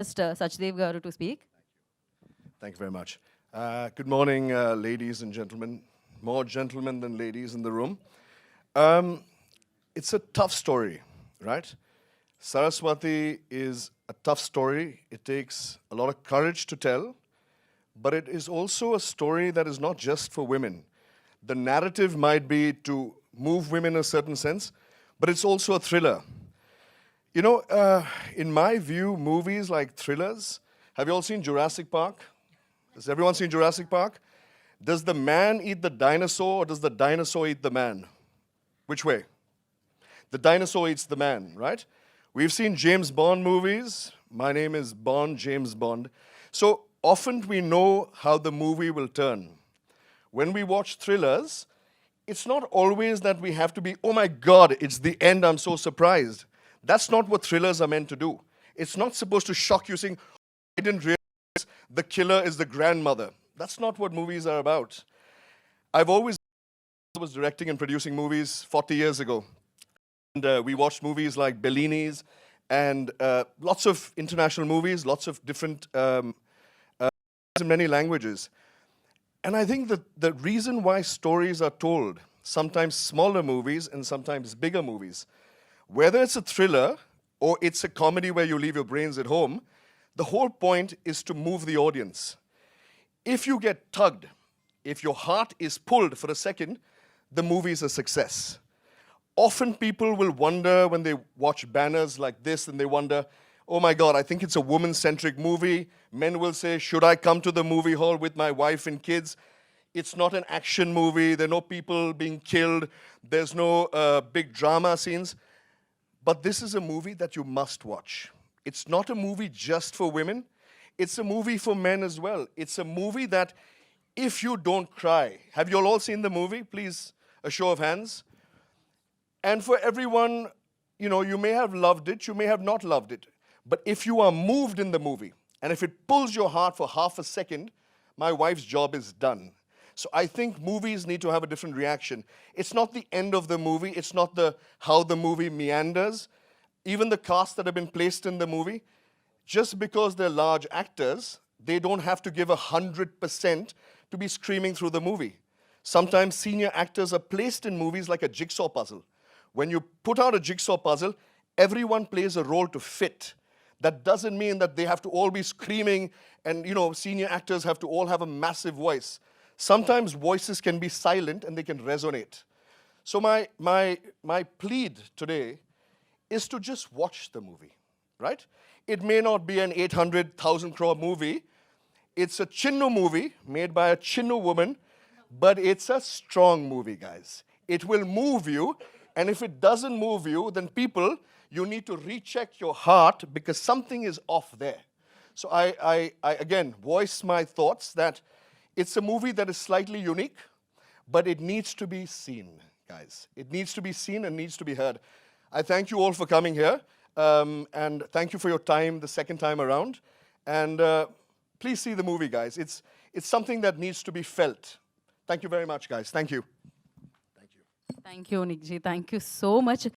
Sachdev garu to speak. Thank you very much. Good morning, ladies and gentlemen. More gentlemen than ladies in the room. It's a tough story, right? Saraswathi is a tough story. It takes a lot of courage to tell, but it is also a story that is not just for women. The narrative might be to move women in a certain sense, but it's also a thriller. You know, in my view, movies like thrillers, have you all seen Jurassic Park? Has everyone seen Jurassic Park? Does the man eat the dinosaur or does the dinosaur eat the man? Which way? The dinosaur eats the man, right? We've seen James Bond movies. My name is Bond, James Bond. So often we know how the movie will turn. When we watch thrillers, it's not always that we have to be, oh my God, it's the end, I'm so surprised. That's not what thrillers are meant to do. It's not supposed to shock you saying, I didn't realize the killer is the grandmother. That's not what movies are about. I was directing and producing movies 40 years ago. And we watched movies like Bellini's and lots of international movies, lots of different in many languages. And I think that the reason why stories are told, sometimes smaller movies and sometimes bigger movies, whether it's a thriller or it's a comedy where you leave your brains at home, the whole point is to move the audience. If you get tugged, if your heart is pulled for a second, the movie is a success. Often people will wonder when they watch banners like this and they wonder, oh my God, I think it's a woman-centric movie. Men will say, should I come to the movie hall with my wife and kids? It's not an action movie. There are no people being killed. There's no big drama scenes. But this is a movie that you must watch. It's not a movie just for women. It's a movie for men as well. It's a movie that if you don't cry, have you all seen the movie? Please, a show of hands. And for everyone, you know, you may have loved it, you may have not loved it. But if you are moved in the movie, and if it pulls your heart for half a second, my wife's job is done. So I think movies need to have a different reaction. It's not the end of the movie, it's not how the movie meanders. Even the cast that have been placed in the movie, just because they're large actors, they don't have to give 100% to be screaming through the movie. Sometimes senior actors are placed in movies like a jigsaw puzzle. When you put out a jigsaw puzzle, everyone plays a role to fit. That doesn't mean that they have to all be screaming and, you know, senior actors have to all have a massive voice. Sometimes voices can be silent and they can resonate. So my plead today is to just watch the movie, right? It may not be an 800,000 crore movie. It's a Chinnu movie made by a Chinnu woman, but it's a strong movie, guys. It will move you, and if it doesn't move you, then people, you need to recheck your heart because something is off there. So I again voice my thoughts that it's a movie that is slightly unique, but it needs to be seen, guys. It needs to be seen and needs to be heard. I thank you all for coming here, and thank you for your time the second time around. And please see the movie, guys. It's something that needs to be felt. Thank you very much, guys. Thank you. Thank you, Nickji. Thank you so much.